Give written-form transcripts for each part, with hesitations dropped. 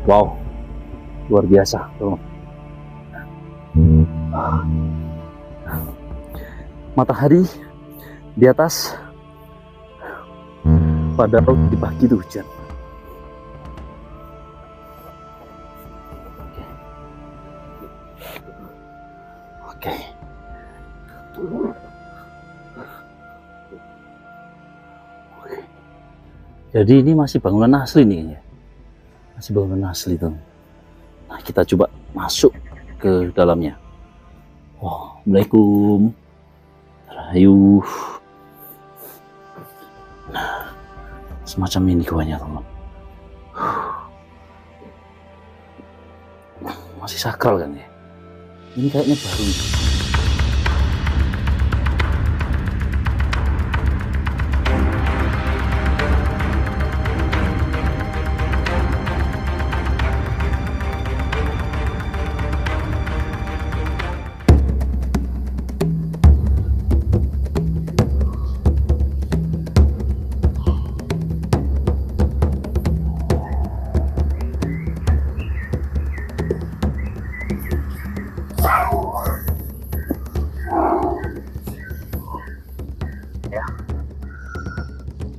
Wow, luar biasa teman. Matahari di atas, padahal di pagi itu hujan. Oke. Jadi ini masih bangunan asli nih ya. Masih bangunan asli tuh. Nah, kita coba masuk ke dalamnya. Wow, Assalamualaikum. Ayo. Nah, semacam ini goanya teman. Masih sakral kan ya. Ini kayaknya baru.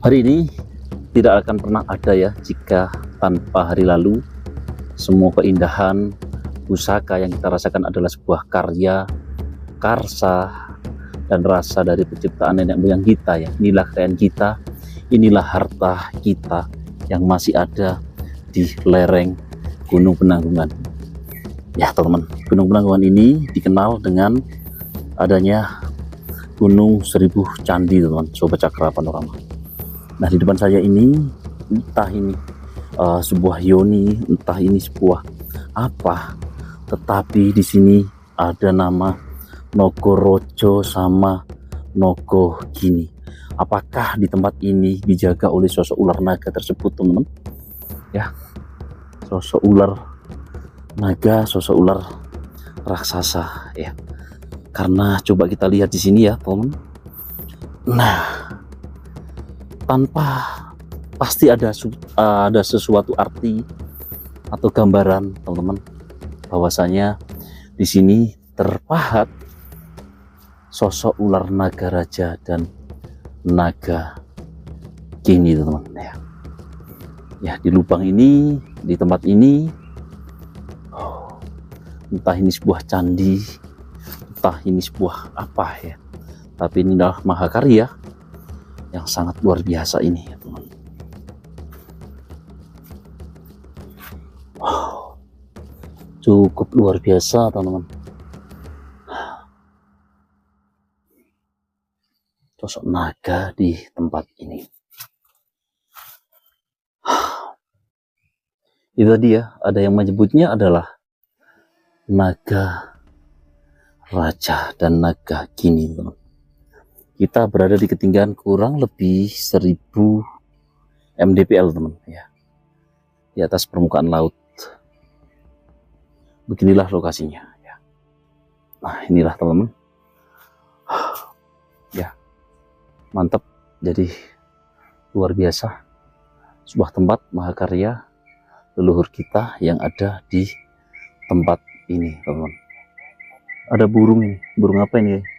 Hari ini tidak akan pernah ada ya jika tanpa hari lalu. Semua keindahan pusaka yang kita rasakan adalah sebuah karya, karsa, dan rasa dari penciptaan nenek moyang kita ya. Inilah kekayaan kita, inilah harta kita yang masih ada di lereng Gunung Penanggungan. Ya teman-teman, Gunung Penanggungan ini dikenal dengan adanya Gunung Seribu Candi teman-teman, Sobat Cakra Panorama. Nah di depan saya ini, entah ini sebuah yoni, entah ini sebuah apa, tetapi di sini ada nama Nogorojo sama Nogogini. Apakah di tempat ini dijaga oleh sosok ular naga tersebut teman-teman? Ya, sosok ular naga, sosok ular raksasa ya. Karena coba kita lihat di sini ya teman-teman. Nah, tanpa pasti ada sesuatu arti atau gambaran teman-teman, bahwasanya di sini terpahat sosok ular naga raja dan naga gini teman-teman ya. Ya di lubang ini, di tempat ini, entah ini sebuah candi, entah ini sebuah apa ya, tapi ini adalah mahakarya yang sangat luar biasa ini ya teman. Wow, cukup luar biasa teman-teman. Sosok naga di tempat ini. Itu dia, ada yang menyebutnya adalah naga raja dan naga gini teman. Kita berada di ketinggian kurang lebih 1000 mdpl teman ya, di atas permukaan laut. Beginilah lokasinya ya. Nah inilah teman-teman ya, mantap. Jadi luar biasa, sebuah tempat mahakarya leluhur kita yang ada di tempat ini teman-teman. Ada burung ini, burung apa ini?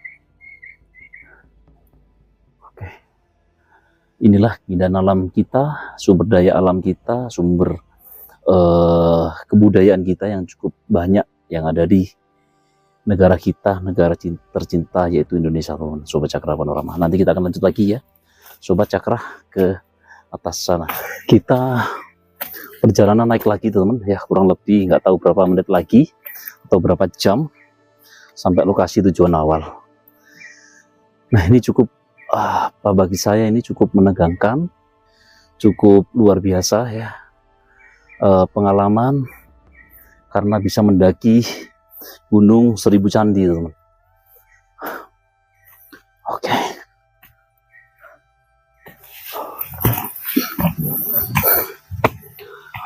Inilah keindahan alam kita, sumber daya alam kita, sumber kebudayaan kita yang cukup banyak yang ada di negara kita, negara tercinta yaitu Indonesia teman-teman, Sobat Cakra Panorama. Nanti kita akan lanjut lagi ya Sobat Cakra ke atas sana. Kita perjalanan naik lagi teman-teman ya, kurang lebih nggak tahu berapa menit lagi atau berapa jam sampai lokasi tujuan awal. Nah ini cukup bagi saya ini cukup menegangkan, cukup luar biasa ya pengalaman karena bisa mendaki Gunung Seribu Candi teman. Oke.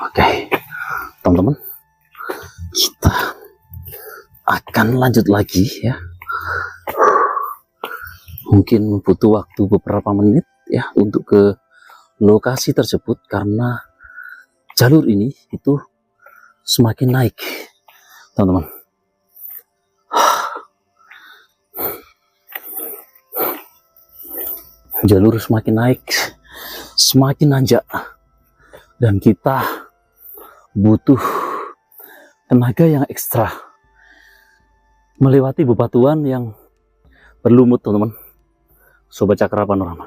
Oke teman-teman, kita akan lanjut lagi ya. Mungkin butuh waktu beberapa menit ya untuk ke lokasi tersebut karena jalur ini itu semakin naik, teman-teman. Jalur semakin naik, semakin nanjak, dan kita butuh tenaga yang ekstra melewati bebatuan yang berlumut, teman-teman. Sobat Cakra Panorama.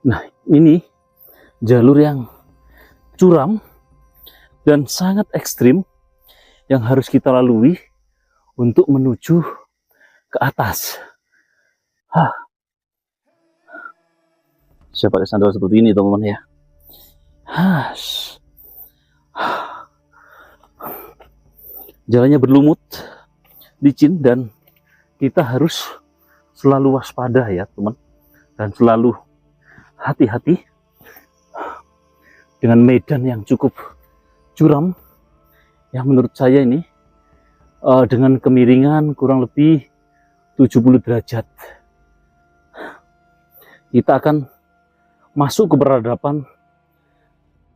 Nah, ini jalur yang curam dan sangat ekstrim yang harus kita lalui untuk menuju ke atas. Saya pakai sandal seperti ini, teman-teman ya. Jalannya berlumut, licin, dan kita harus selalu waspada ya, teman, dan selalu hati-hati dengan medan yang cukup curam yang menurut saya ini dengan kemiringan kurang lebih 70 derajat. Kita akan masuk ke peradaban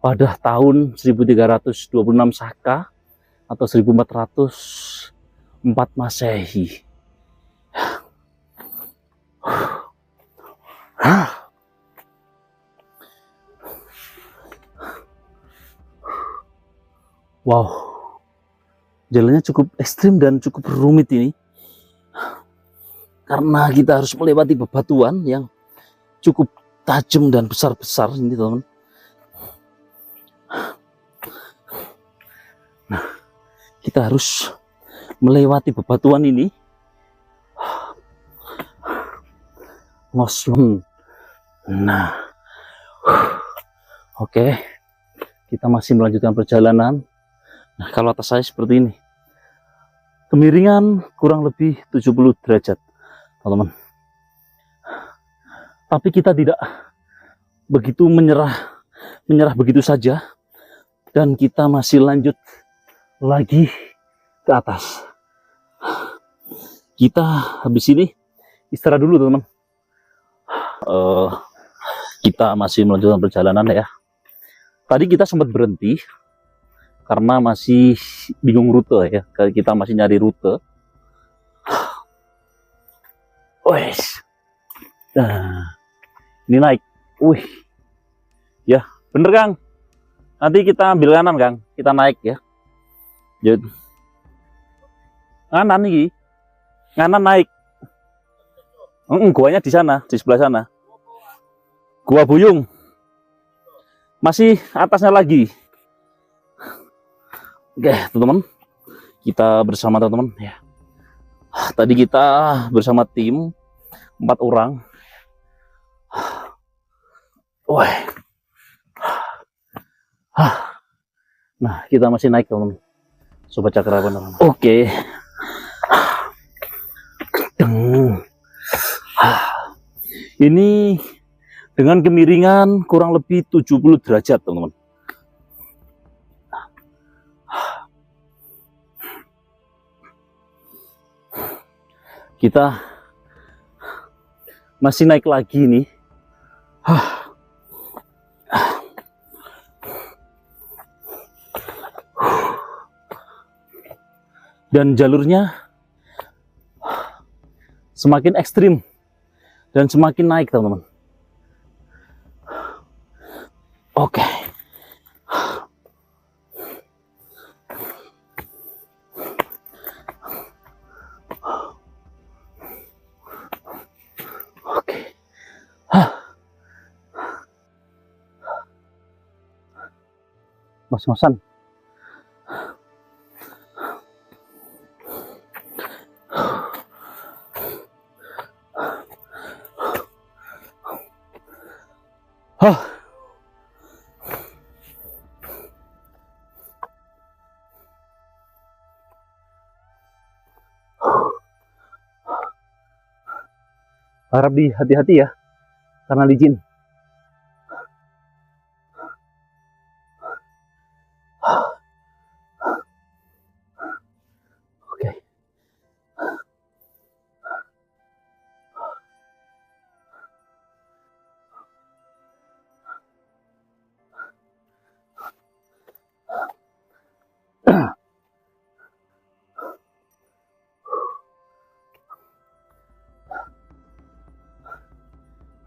pada tahun 1326 Saka atau 1404 Masehi. Wow, jalannya cukup ekstrim dan cukup rumit ini, karena kita harus melewati bebatuan yang cukup tajam dan besar-besar ini, teman. Nah, kita harus melewati bebatuan ini. Nah, oke, kita masih melanjutkan perjalanan. Nah, kalau atas saya seperti ini, kemiringan kurang lebih 70 derajat, teman-teman. Tapi kita tidak begitu menyerah begitu saja, dan kita masih lanjut lagi ke atas. Kita habis ini istirahat dulu, teman-teman. Kita masih melanjutkan perjalanan ya. Tadi kita sempat berhenti karena masih bingung rute ya. Kita masih nyari rute. Wes. Nah, ini naik. Wih. Ya, bener Kang. Nanti kita ambil kanan Kang. Kita naik ya. Jadi kanan nih. Kanan naik. Guanya di sana, di sebelah sana. Gua Buyung. Masih atasnya lagi. Oke, teman-teman. Kita bersama teman-teman ya. Tadi kita bersama tim 4 orang. Wah. Nah, kita masih naik, teman-teman. Sobat Cakra Panorama. Oke. Ini dengan kemiringan kurang lebih 70 derajat, teman-teman. Kita masih naik lagi nih. Dan jalurnya semakin ekstrim dan semakin naik, teman-teman. Oke. Mas-masan. Harap hati-hati ya, karena licin.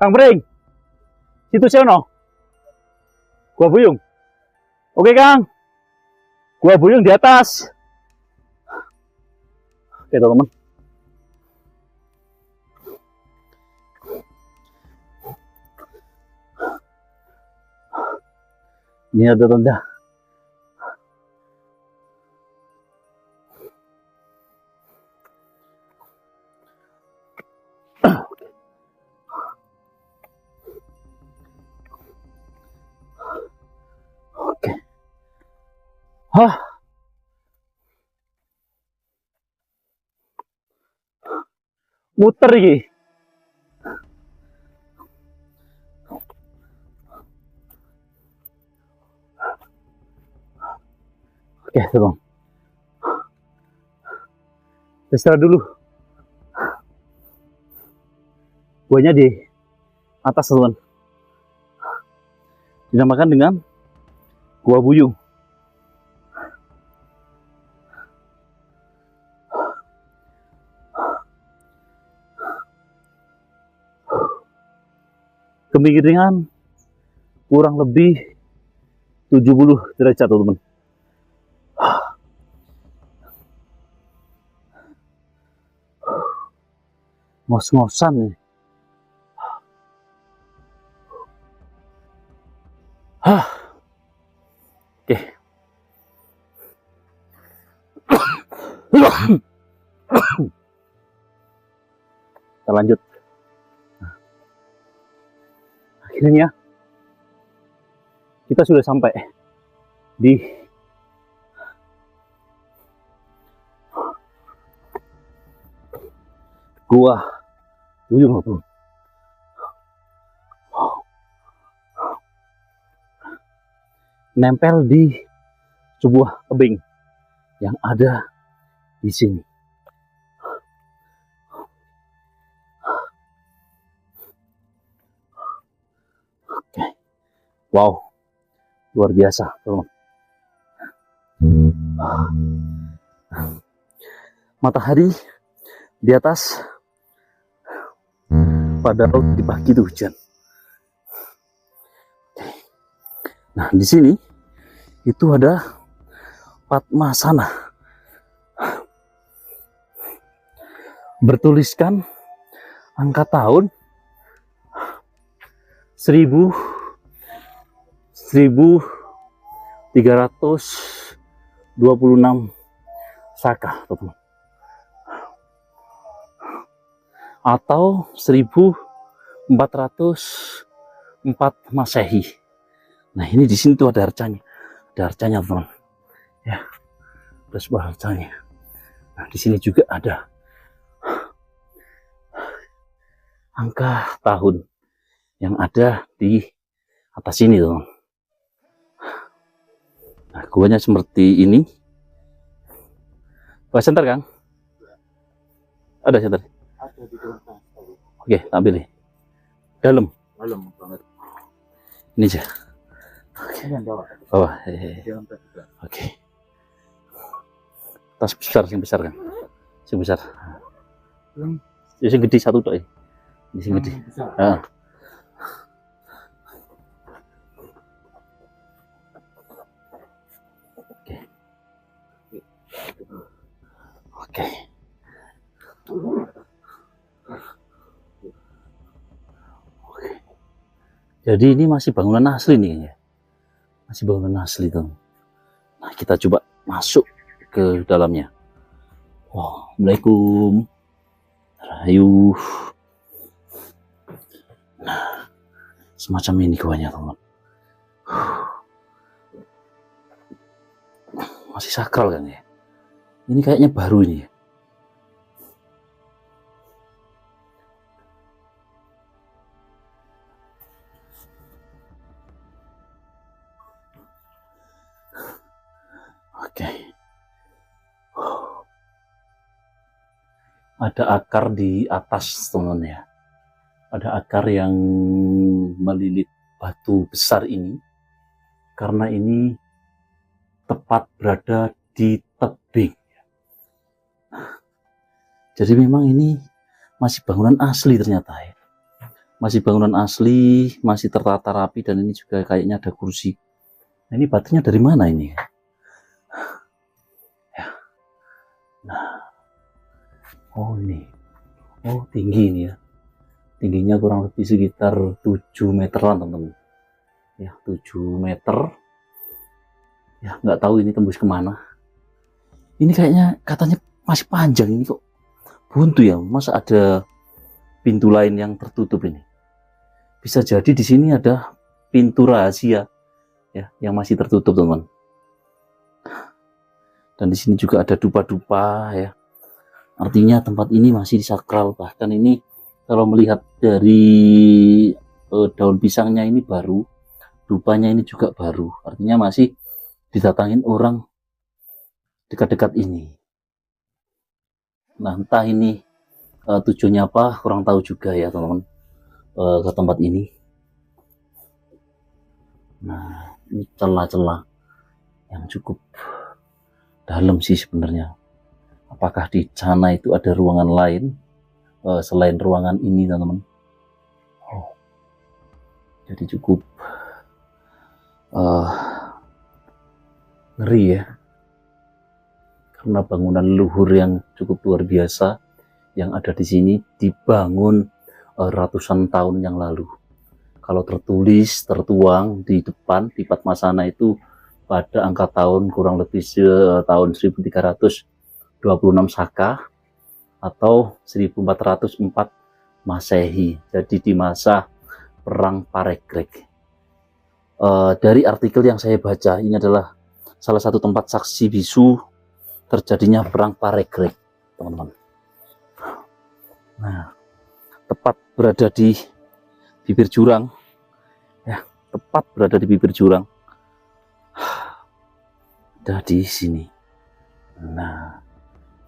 Kang Bring, situ sono. Gua Buyung. Oke Kang, gua Buyung di atas. Oke teman-teman. Ini ada tanda. Oke. Hah. Muter iki. Oke, teman. Istirahat dulu. Guanya di atas, teman. Dinamakan dengan Gua Buyung. Kemiringan kurang lebih 70 derajat, teman-teman. Ngos-ngosan nih. Oke. Kita lanjut. Akhirnya kita sudah sampai di Gua Buyung, teman. Nempel di sebuah tebing yang ada di sini. Oke. Wow, luar biasa, teman. Matahari di atas, pada di pagi itu hujan. Nah, di sini itu ada Padmasana, bertuliskan angka tahun 1326 Saka, teman. Atau 1404 Masehi. Nah, ini di sini tuh ada arcanya. Ada arcanya, teman. Ya. Ada sebuah arcanya. Nah, di sini juga ada angka tahun yang ada di atas ini, teman. Nah, guanya seperti ini. Wah, senter, Kang? Ada senter. Oke, tak ambil nih. Dalam banget. Ini aja. Oke. Bawah. Oke. Tas besar, yang besar kan? Yang besar. Yang gede satu tok ya. Yang gede. Heeh. Oke. Oke. Jadi ini masih bangunan asli nih ya. Masih bangunan asli, tuh. Nah, kita coba masuk ke dalamnya. Wah, Assalamualaikum. Rayu. Nah, semacam ini guanya, teman. Masih sakral kan ya. Ini kayaknya baru ini ya. Oke. Ada akar di atas, teman ya. Ada akar yang melilit batu besar ini. Karena ini tepat berada di tebing. Jadi memang ini masih bangunan asli ternyata ya. Masih bangunan asli, masih tertata rapi, dan ini juga kayaknya ada kursi. Nah, ini batunya dari mana ini? Ya. Nah, oh ini, oh tinggi ini ya. Tingginya kurang lebih sekitar 7 meteran teman-teman. Ya 7 meter. Ya nggak tahu ini tembus kemana. Ini kayaknya katanya masih panjang ini kok buntu ya. Masa ada pintu lain yang tertutup ini? Bisa jadi di sini ada pintu rahasia ya yang masih tertutup teman. Dan di sini juga ada dupa-dupa ya. Artinya tempat ini masih disakral. Bahkan ini kalau melihat dari daun pisangnya ini baru, dupanya ini juga baru. Artinya masih didatangin orang dekat-dekat ini. Nah entah ini tujuannya apa, kurang tahu juga ya teman-teman, ke tempat ini. Nah ini celah-celah yang cukup dalam sih sebenarnya. Apakah di sana itu ada ruangan lain selain ruangan ini teman-teman? Oh, jadi cukup ngeri ya, karena bangunan luhur yang cukup luar biasa yang ada di sini dibangun ratusan tahun yang lalu. Kalau tertulis, tertuang di depan di Padmasana itu pada angka tahun kurang lebih tahun 1326 Saka atau 1404 Masehi. Jadi di masa Perang Parekrek. Dari artikel yang saya baca, ini adalah salah satu tempat saksi bisu terjadinya Perang Parekrek, teman-teman. Nah, tepat berada di bibir jurang, ya, tepat berada di bibir jurang. Ada di sini. Nah,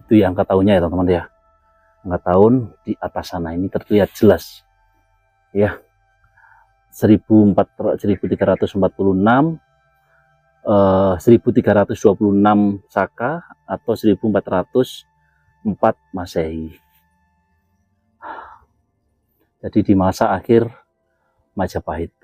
itu yang angka tahunnya ya teman-teman ya. Angka tahun di atas sana ini terlihat jelas, ya. 1346, 1326 Saka atau 1404 Masehi. Jadi di masa akhir Majapahit.